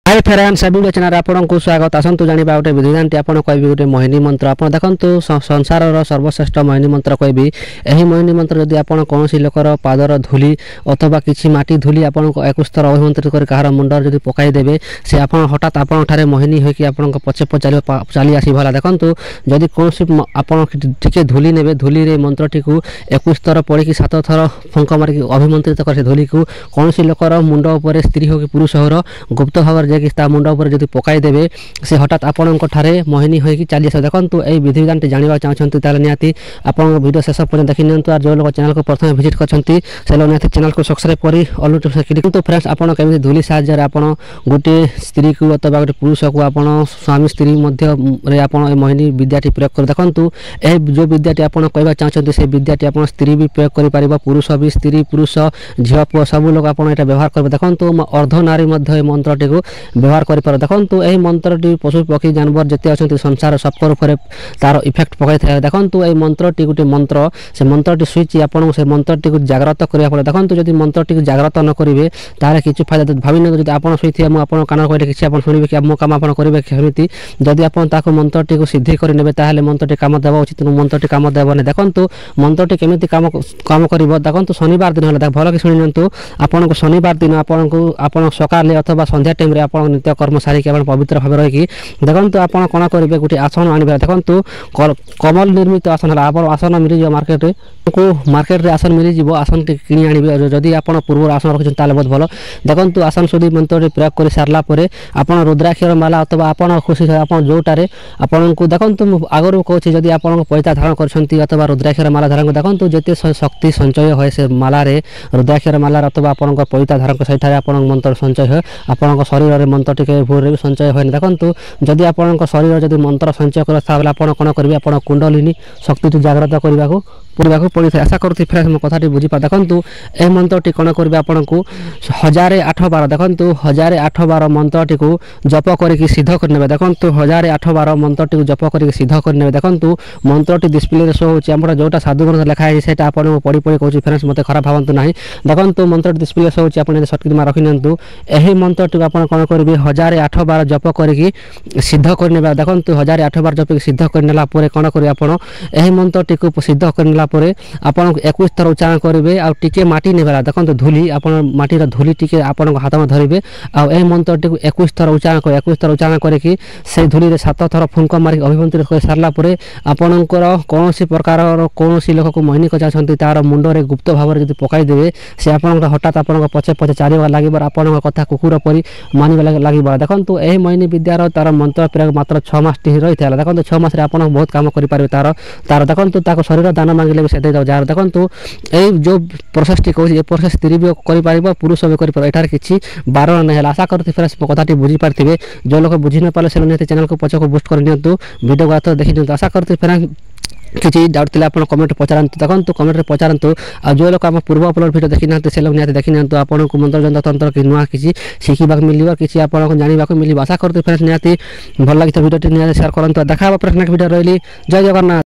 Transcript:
Hi friends सभी channel आपको स्वागत आसतु जाना गोटे विधिदान टी आपड़ कह गोटे मोहिनी मंत्र आप देखो संसार सर्वश्रेष्ठ मोहिनी मंत्र कहबी यही मोहिनी मंत्र जदि आप कौन लोकर पादर धूली अथवा किसी माटी धूली आपको 21 थर अभिमंत्रित कर कहार मुंडर जब पकईदेवे से आप हठात आपठारे मोहिनी होकर आप पचे पचे चली आसला देखो जदि कौन आपे धूली ने धूली रे मंत्रटी को 21 थर पड़ी 7 थर फुंक मारिक अभिमंत्रित कर धूली को कौन लोकर मुंड उपर स्त्री हो कि पुरुष हो गुप्त भाव कि मुंड उपर जब पकईदेवे से हठात आपठारे मोहिनी होगी चली आस देखो यही विधिविधान जानवा चाहते निहाती आप वीडियो शेष पर्यटन देखी नियंतु और जो लोग चैनल को प्रथम विजिट करते निहाती चैनल को सब्सक्राइब कर तो फ्रेंड्स आप केमी धूली साहाय्य आप गोटे स्त्री को अथवा गोटे पुरुष को आप स्वामी स्त्री मध्य आप मोहिनी विद्याटी प्रयोग कर देखो जो विद्याटी आप कहना चाहते से विद्याटी आप स्त्री भी प्रयोग कर पुरुष भी स्त्री पुरुष झील पुआ सब लोग आप व्यवहार करेंगे देखो अर्धनारी मंत्रटी को व्यवहार कर देखो यही मंत्रटी पशु पक्षी जानवर जिते अच्छा संसार सबकर ऊपर तार इफेक्ट पकई था देखो यही मंत्रटी गोटे मंत्र से मंत्रटी स्विच आपको से मंत्रटी को जाग्रत करा पड़े देखो जब मंत्रटी को जाग्रत न करेंगे तार किसी फायदा भावी नहीं जब आप शोथे मुझे कान कहले कि शुणे कि मो कम आप करेंगे केमी जदि आप मंत्रटी को सिद्धि करे मंत्रटी कम देवा उचित मंत्रटी कम देवनी देखो मंत्रटी केमी कम कर देखो शनिवार दिन है भल कि शुणी आपको शनिवार दिन आपको सकाले अथवा संध्या टाइम आप नित्य कर्म सारिक पवित्र भाव रही देखो आप कौन करेंगे गोटे आसन आने देखो कमल निर्मित आसन है आप आसन मिल मार्केट में आसन मिल आसन कि आने जदि आप पूर्व आसन रखिए बहुत भल देखो आसन सुधी मंत्र प्रयोग कर सारापर आप रुद्राक्षर माला अथवा आप खुशी आप जोटारे आपको देखो आगु कहूँ जदि आप पैसा धारण कर अथवा रुद्राक्षर माला धारण देखो जिते शक्ति संचय है से मालारे रुद्राक्षर माला अथवा आप पैसा धारण सेठारे आप मंत्र संचय है आप शरीर में मंत्र टी भूल भी संचय हुए देखो जदि आप शरीर जब मंत्र संचय कर कौन करेंगे आप कुंडलिनी शक्ति जाग्रत करने को पड़ी था आशा करुँगी फ्रेंड्स मो कथाटी बुझीपा देखो यह मंत्रटी कौन करेंगे आपको 1008 बार देखो 1008 बार मंत्रटी को जप करके सिद्ध करने देखो 1008 बार मंत्रटी को जप करके सिद्ध करने देखो मंत्रटी डिस्प्ले शो हो जोटा साधु ग्रंथ लिखाई से आपको पढ़ी पढ़ी कहूँ फ्रेंड्स मत खराब भावतु ना देखो मंत्र डिस्प्ले शो हो सर्किट में रखी नियंतु यही मंत्रटी को आप कौन करेंगे 1008 बार जप करके सिद्ध करने देखो 1008 बार जप सिद्ध करने कौन करेंगे आप यही मंत्रटी को सिद्ध करने आप 21 थर उच्चारण करेंगे आ टिके माटी नहीं देखो धूली आप माटीर धूली टिके आप हाथ में धरवे आई मंत्रटी को 21 थर उच्चारण कर 21 थर उच्चारण करके से धूली 7 थर फुंक मारिक अभिमंत्रित कर सारापर आपणकर कौन प्रकार कौन लोक को मोहिनी को चाहते तार मुंडे गुप्त भाव में जब पकईदेवे से आप हठात आप पचे पचे चलवा लगे आपण कथा कुकुर परी मानवा लगे देखो यही मोहिनी विद्यार तार मंत्र प्रयोग मात्र 6 मास रही है देखो 6 मास आप बहुत कम करेंगे तार देखो शरीर दान मांगे भी से जार देखो यही जो प्रोसेस टी कहूँ प्रोसेस स्त्री भी कर पुरुष भी कर किसी बारण नहीं आशा करती फ्रेंड्स मो कथाटी बुझी पारे जो लोग बुझी न पारे से चैनल को पछक बुस्ट कर नियंतु वीडियो को देखी नियंतु आशा करती फ्रेंड्स किसी डाउट थे आप कमेंट पचारतु देखो कमेंट पचारतु आ जो लोग आप पूर्व अपलोड वीडियो देखी ना से लोग निहत देखी ना आपको मंत्रजंत्र तंत्र कि नुआ किसी शिखा मिल किसी आपको जानवा मिल आशा करते फ्रेंड्स निहत भल लगी वीडियो निहत शेयर करते देखा फ्रेंड्स नेक्स्ट वीडियो रही जय जगन्नाथ।